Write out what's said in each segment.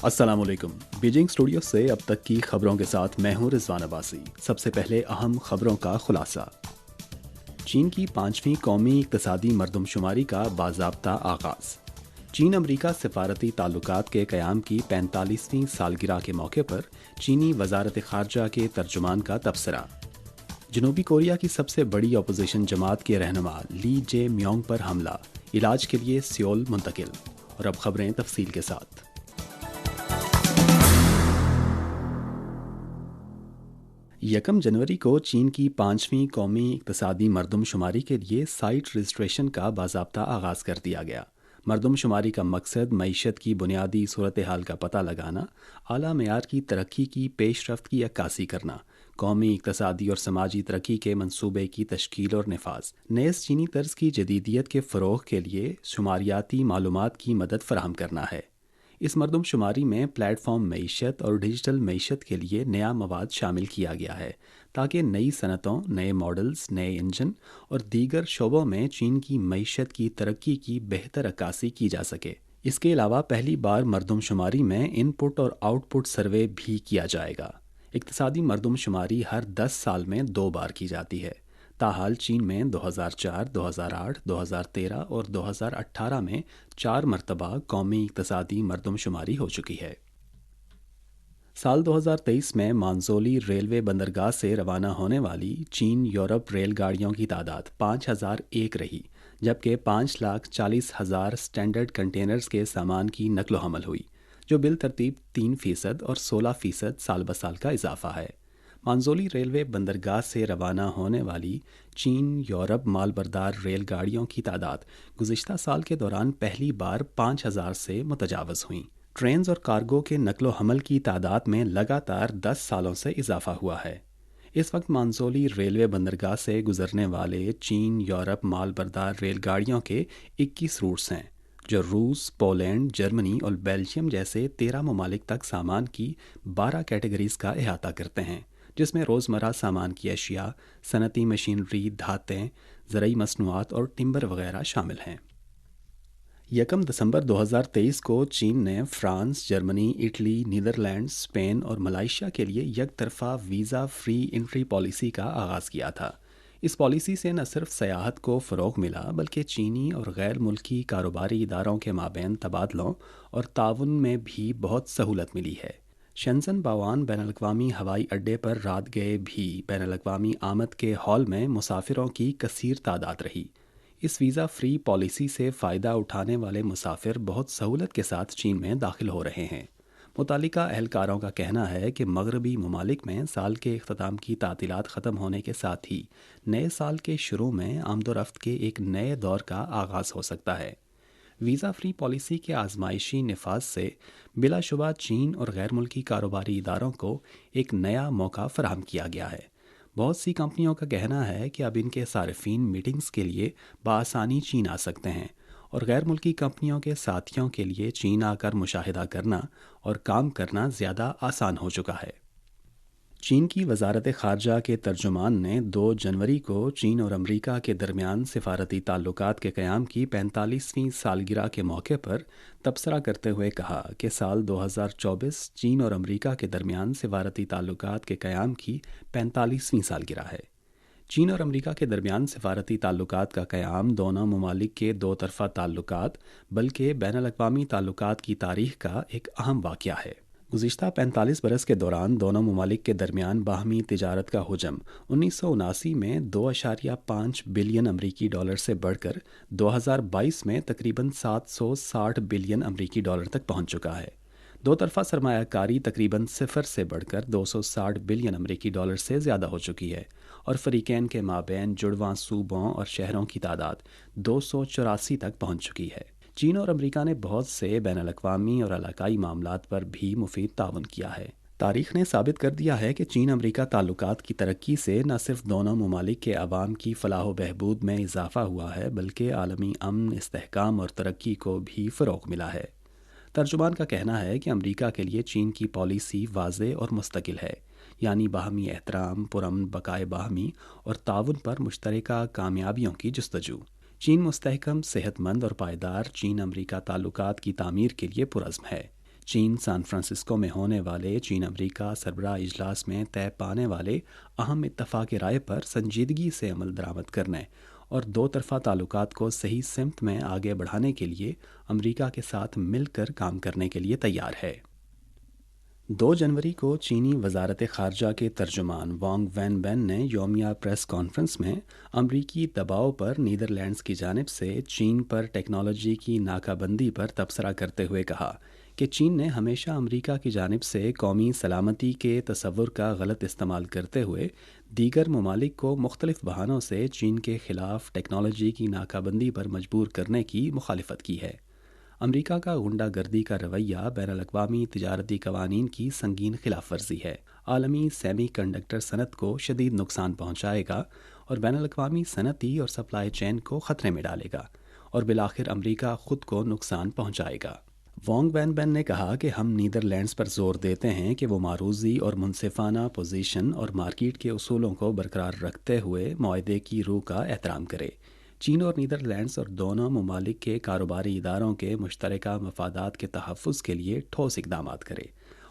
السلام علیکم۔ Beijing studio سے اب تک کی خبروں کے ساتھ میں ہوں رضوان عباسی۔ سب سے پہلے اہم خبروں کا خلاصہ۔ چین کی 5ویں قومی اقتصادی مردم شماری کا باضابطہ آغاز۔ چین امریکہ سفارتی تعلقات کے قیام کی 45ویں سالگرہ کے موقع پر چینی وزارت خارجہ کے ترجمان کا تبصرہ۔ جنوبی کوریا کی سب سے بڑی اپوزیشن جماعت کے رہنما لی جے میونگ پر حملہ، علاج کے لیے سیول منتقل۔ اور اب خبریں تفصیل کے ساتھ۔ 1 جنوری کو چین کی 5ویں قومی اقتصادی مردم شماری کے لیے سائٹ رجسٹریشن کا باضابطہ آغاز کر دیا گیا۔ مردم شماری کا مقصد معیشت کی بنیادی صورتحال کا پتہ لگانا، اعلیٰ معیار کی ترقی کی پیش رفت کی عکاسی کرنا، قومی اقتصادی اور سماجی ترقی کے منصوبے کی تشکیل اور نفاذ، نیز چینی طرز کی جدیدیت کے فروغ کے لیے شماریاتی معلومات کی مدد فراہم کرنا ہے۔ اس مردم شماری میں پلیٹ فارم معیشت اور ڈیجیٹل معیشت کے لیے نیا مواد شامل کیا گیا ہے تاکہ نئی صنعتوں، نئے ماڈلز، نئے انجن اور دیگر شعبوں میں چین کی معیشت کی ترقی کی بہتر عکاسی کی جا سکے۔ اس کے علاوہ پہلی بار مردم شماری میں ان پٹ اور آؤٹ پٹ سروے بھی کیا جائے گا۔ اقتصادی مردم شماری ہر 10 سال میں 2 بار کی جاتی ہے۔ تاحال چین میں 2004، 2008، 2013 اور 2018 میں 4 مرتبہ قومی اقتصادی مردم شماری ہو چکی ہے۔ سال 2023 میں مانزولی ریلوے بندرگاہ سے روانہ ہونے والی چین یورپ ریل گاڑیوں کی تعداد 5001 رہی، جبکہ 5,40,000 سٹینڈرڈ کنٹینرز کے سامان کی نقل و حمل ہوئی، جو بالترتیب 3% اور 16% سال بسال کا اضافہ ہے۔ مانزولی ریلوے بندرگاہ سے روانہ ہونے والی چین یورپ مال بردار ریل گاڑیوں کی تعداد گزشتہ سال کے دوران پہلی بار 5,000 سے متجاوز ہوئیں۔ ٹرینز اور کارگو کے نقل و حمل کی تعداد میں لگاتار 10 سالوں سے اضافہ ہوا ہے۔ اس وقت مانزولی ریلوے بندرگاہ سے گزرنے والے چین یورپ مال بردار ریل گاڑیوں کے 21 روٹس ہیں، جو روس، پولینڈ، جرمنی اور بیلجیم جیسے 13 ممالک تک سامان کی 12 کیٹیگریز کا احاطہ کرتے ہیں، جس میں روزمرہ سامان کی اشیاء، صنعتی مشینری، دھاتیں، زرعی مصنوعات اور ٹمبر وغیرہ شامل ہیں۔ 1 دسمبر 2023 کو چین نے France, Germany, Italy, Netherlands, Spain اور ملائیشیا کے لیے یک طرفہ ویزا فری انٹری پالیسی کا آغاز کیا تھا۔ اس پالیسی سے نہ صرف سیاحت کو فروغ ملا بلکہ چینی اور غیر ملکی کاروباری اداروں کے مابین تبادلوں اور تعاون میں بھی بہت سہولت ملی ہے۔ شنزن باوان بین الاقوامی ہوائی اڈے پر رات گئے بھی بین الاقوامی آمد کے ہال میں مسافروں کی کثیر تعداد رہی۔ اس ویزا فری پالیسی سے فائدہ اٹھانے والے مسافر بہت سہولت کے ساتھ چین میں داخل ہو رہے ہیں۔ متعلقہ اہلکاروں کا کہنا ہے کہ مغربی ممالک میں سال کے اختتام کی تعطیلات ختم ہونے کے ساتھ ہی نئے سال کے شروع میں آمد و رفت کے ایک نئے دور کا آغاز ہو سکتا ہے۔ ویزا فری پالیسی کے آزمائشی نفاذ سے بلا شبہ چین اور غیر ملکی کاروباری اداروں کو ایک نیا موقع فراہم کیا گیا ہے۔ بہت سی کمپنیوں کا کہنا ہے کہ اب ان کے صارفین میٹنگز کے لیے بآسانی چین آ سکتے ہیں، اور غیر ملکی کمپنیوں کے ساتھیوں کے لیے چین آ کر مشاہدہ کرنا اور کام کرنا زیادہ آسان ہو چکا ہے۔ چین کی وزارت خارجہ کے ترجمان نے 2 جنوری کو چین اور امریکہ کے درمیان سفارتی تعلقات کے قیام کی 45ویں سالگرہ کے موقع پر تبصرہ کرتے ہوئے کہا کہ سال 2024 چین اور امریکہ کے درمیان سفارتی تعلقات کے قیام کی 45ویں سالگرہ ہے۔ چین اور امریکہ کے درمیان سفارتی تعلقات کا قیام دونوں ممالک کے 2 طرفہ تعلقات بلکہ بین الاقوامی تعلقات کی تاریخ کا ایک اہم واقعہ ہے۔ گزشتہ 45 برس کے دوران دونوں ممالک کے درمیان باہمی تجارت کا حجم 1979 میں 2.5 بلین امریکی ڈالر سے بڑھ کر 2022 میں تقریباً 760 بلین امریکی ڈالر تک پہنچ چکا ہے۔ 2 طرفہ سرمایہ کاری تقریباً 0 سے بڑھ کر 260 بلین امریکی ڈالر سے زیادہ ہو چکی ہے، اور فریقین کے مابین جڑواں صوبوں اور شہروں کی تعداد 284 تک پہنچ چکی ہے۔ چین اور امریکہ نے بہت سے بین الاقوامی اور علاقائی معاملات پر بھی مفید تعاون کیا ہے۔ تاریخ نے ثابت کر دیا ہے کہ چین امریکہ تعلقات کی ترقی سے نہ صرف دونوں ممالک کے عوام کی فلاح و بہبود میں اضافہ ہوا ہے بلکہ عالمی امن، استحکام اور ترقی کو بھی فروغ ملا ہے۔ ترجمان کا کہنا ہے کہ امریکہ کے لیے چین کی پالیسی واضح اور مستقل ہے، یعنی باہمی احترام، پرامن بقائے باہمی اور تعاون پر مشترکہ کامیابیوں کی جستجو۔ چین مستحکم، صحت مند اور پائیدار چین امریکہ تعلقات کی تعمیر کے لیے پرعزم ہے۔ چین سان فرانسسکو میں ہونے والے چین امریکہ سربراہ اجلاس میں طے پانے والے اہم اتفاق رائے پر سنجیدگی سے عمل درآمد کرنے اور دو طرفہ تعلقات کو صحیح سمت میں آگے بڑھانے کے لیے امریکہ کے ساتھ مل کر کام کرنے کے لیے تیار ہے۔ 2 جنوری کو چینی وزارت خارجہ کے ترجمان وانگ وین بین نے یومیہ پریس کانفرنس میں امریکی دباؤ پر نیدرلینڈز کی جانب سے چین پر ٹیکنالوجی کی ناکہ بندی پر تبصرہ کرتے ہوئے کہا کہ چین نے ہمیشہ امریکہ کی جانب سے قومی سلامتی کے تصور کا غلط استعمال کرتے ہوئے دیگر ممالک کو مختلف بہانوں سے چین کے خلاف ٹیکنالوجی کی ناکہ بندی پر مجبور کرنے کی مخالفت کی ہے۔ امریکہ کا غنڈہ گردی کا رویہ بین الاقوامی تجارتی قوانین کی سنگین خلاف ورزی ہے، عالمی سیمی کنڈکٹر صنعت کو شدید نقصان پہنچائے گا اور بین الاقوامی صنعتی اور سپلائی چین کو خطرے میں ڈالے گا اور بالآخر امریکہ خود کو نقصان پہنچائے گا۔ وانگ وین بین نے کہا کہ ہم نیدرلینڈز پر زور دیتے ہیں کہ وہ معروضی اور منصفانہ پوزیشن اور مارکیٹ کے اصولوں کو برقرار رکھتے ہوئے معاہدے کی روح کا احترام کرے۔ چین اور نیدرلینڈز اور دونوں ممالک کے کاروباری اداروں کے مشترکہ مفادات کے تحفظ کے لیے ٹھوس اقدامات کرے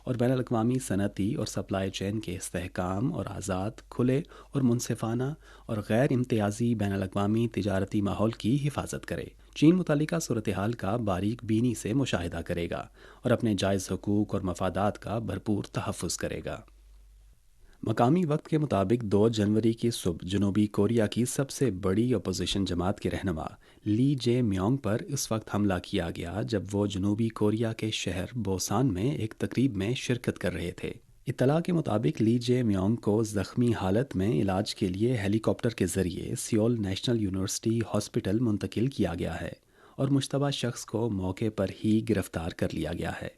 اور بین الاقوامی صنعتی اور سپلائی چین کے استحکام اور آزاد، کھلے اور منصفانہ اور غیر امتیازی بین الاقوامی تجارتی ماحول کی حفاظت کرے۔ چین متعلقہ صورتحال کا باریک بینی سے مشاہدہ کرے گا اور اپنے جائز حقوق اور مفادات کا بھرپور تحفظ کرے گا۔ مقامی وقت کے مطابق 2 جنوری کی صبح جنوبی کوریا کی سب سے بڑی اپوزیشن جماعت کے رہنما لی جے میونگ پر اس وقت حملہ کیا گیا جب وہ جنوبی کوریا کے شہر بوسان میں ایک تقریب میں شرکت کر رہے تھے۔ اطلاع کے مطابق لی جے میونگ کو زخمی حالت میں علاج کے لیے ہیلی کاپٹر کے ذریعے سیول نیشنل یونیورسٹی ہاسپٹل منتقل کیا گیا ہے اور مشتبہ شخص کو موقع پر ہی گرفتار کر لیا گیا ہے۔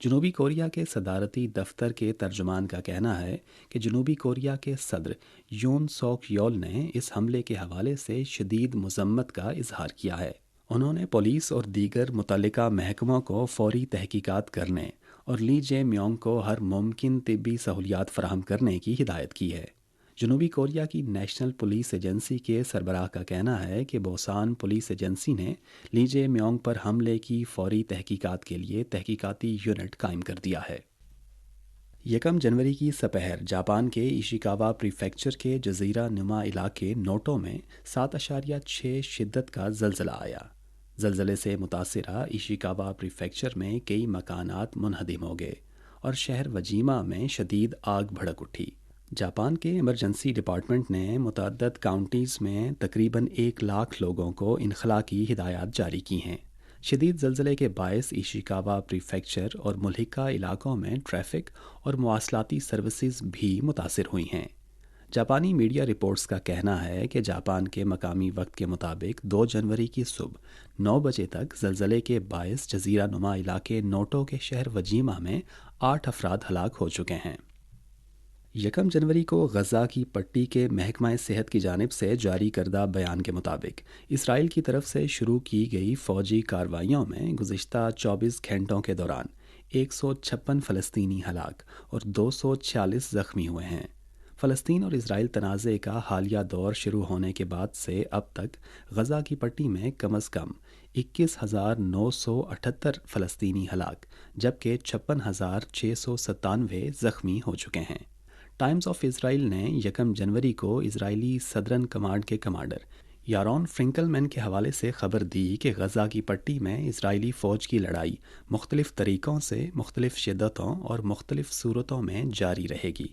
جنوبی کوریا کے صدارتی دفتر کے ترجمان کا کہنا ہے کہ جنوبی کوریا کے صدر یون سوک یول نے اس حملے کے حوالے سے شدید مذمت کا اظہار کیا ہے۔ انہوں نے پولیس اور دیگر متعلقہ محکموں کو فوری تحقیقات کرنے اور لی جے میونگ کو ہر ممکن طبی سہولیات فراہم کرنے کی ہدایت کی ہے۔ جنوبی کوریا کی نیشنل پولیس ایجنسی کے سربراہ کا کہنا ہے کہ بوسان پولیس ایجنسی نے لی جے میونگ پر حملے کی فوری تحقیقات کے لیے تحقیقاتی یونٹ قائم کر دیا ہے۔ 1 جنوری کی سپہر جاپان کے ایشیکاوا پریفیکچر کے جزیرہ نما علاقے نوٹو میں 7.6 شدت کا زلزلہ آیا۔ زلزلے سے متاثرہ ایشیکاوا پریفیکچر میں کئی مکانات منہدم ہو گئے اور شہر وجیما میں شدید آگ بھڑک اٹھی۔ جاپان کے ایمرجنسی ڈپارٹمنٹ نے متعدد کاؤنٹیز میں تقریباً 1 لاکھ لوگوں کو انخلاء کی ہدایات جاری کی ہیں۔ شدید زلزلے کے باعث ایشیکاوا پریفیکچر اور ملحقہ علاقوں میں ٹریفک اور مواصلاتی سروسز بھی متاثر ہوئی ہیں۔ جاپانی میڈیا رپورٹس کا کہنا ہے کہ جاپان کے مقامی وقت کے مطابق 2 جنوری کی صبح 9 بجے تک زلزلے کے باعث جزیرہ نما علاقے نوٹو کے شہر وجیما میں 8 افراد ہلاک ہو چکے ہیں۔ 1 جنوری کو غزہ کی پٹی کے محکمہ صحت کی جانب سے جاری کردہ بیان کے مطابق اسرائیل کی طرف سے شروع کی گئی فوجی کارروائیوں میں گزشتہ 24 گھنٹوں کے دوران 156 فلسطینی ہلاک اور 246 زخمی ہوئے ہیں۔ فلسطین اور اسرائیل تنازع کا حالیہ دور شروع ہونے کے بعد سے اب تک غزہ کی پٹی میں کم از کم 21,978 فلسطینی ہلاک جبکہ 56,697 زخمی ہو چکے ہیں۔ ٹائمز آف اسرائیل نے 1 جنوری کو اسرائیلی صدرن کمانڈ کے کمانڈر یارون فرنکل کے حوالے سے خبر دی کہ غزہ کی پٹی میں اسرائیلی فوج کی لڑائی مختلف طریقوں سے مختلف شدتوں اور مختلف صورتوں میں جاری رہے گی۔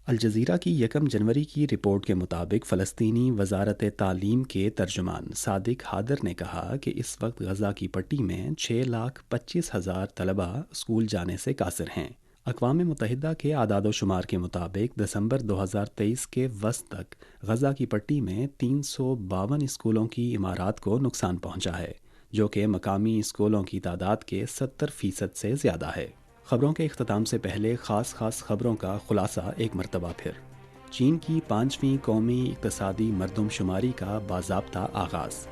الجزیرہ کی 1 جنوری کی رپورٹ کے مطابق فلسطینی وزارت تعلیم کے ترجمان صادق حادر نے کہا کہ اس وقت غزہ کی پٹی میں 6,25,000 طلبہ اسکول جانے سے قاصر ہیں۔ اقوام متحدہ کے اعداد و شمار کے مطابق دسمبر 2023 کے وسط تک غزہ کی پٹی میں 352 اسکولوں کی عمارات کو نقصان پہنچا ہے، جو کہ مقامی اسکولوں کی تعداد کے 70% سے زیادہ ہے۔ خبروں کے اختتام سے پہلے خاص خبروں کا خلاصہ ایک مرتبہ پھر۔ چین کی 5ویں قومی اقتصادی مردم شماری کا باضابطہ آغاز۔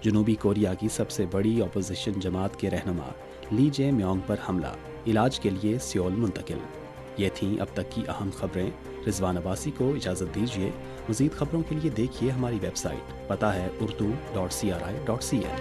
جنوبی کوریا کی سب سے بڑی اپوزیشن جماعت کے رہنما لی جے میونگ پر حملہ، علاج کے لیے سیول منتقل۔ یہ تھیں اب تک کی اہم خبریں۔ رضوان عباسی کو اجازت دیجیے۔ مزید خبروں کے لیے دیکھیے ہماری ویب سائٹ، پتہ ہے urdu.cri.cn۔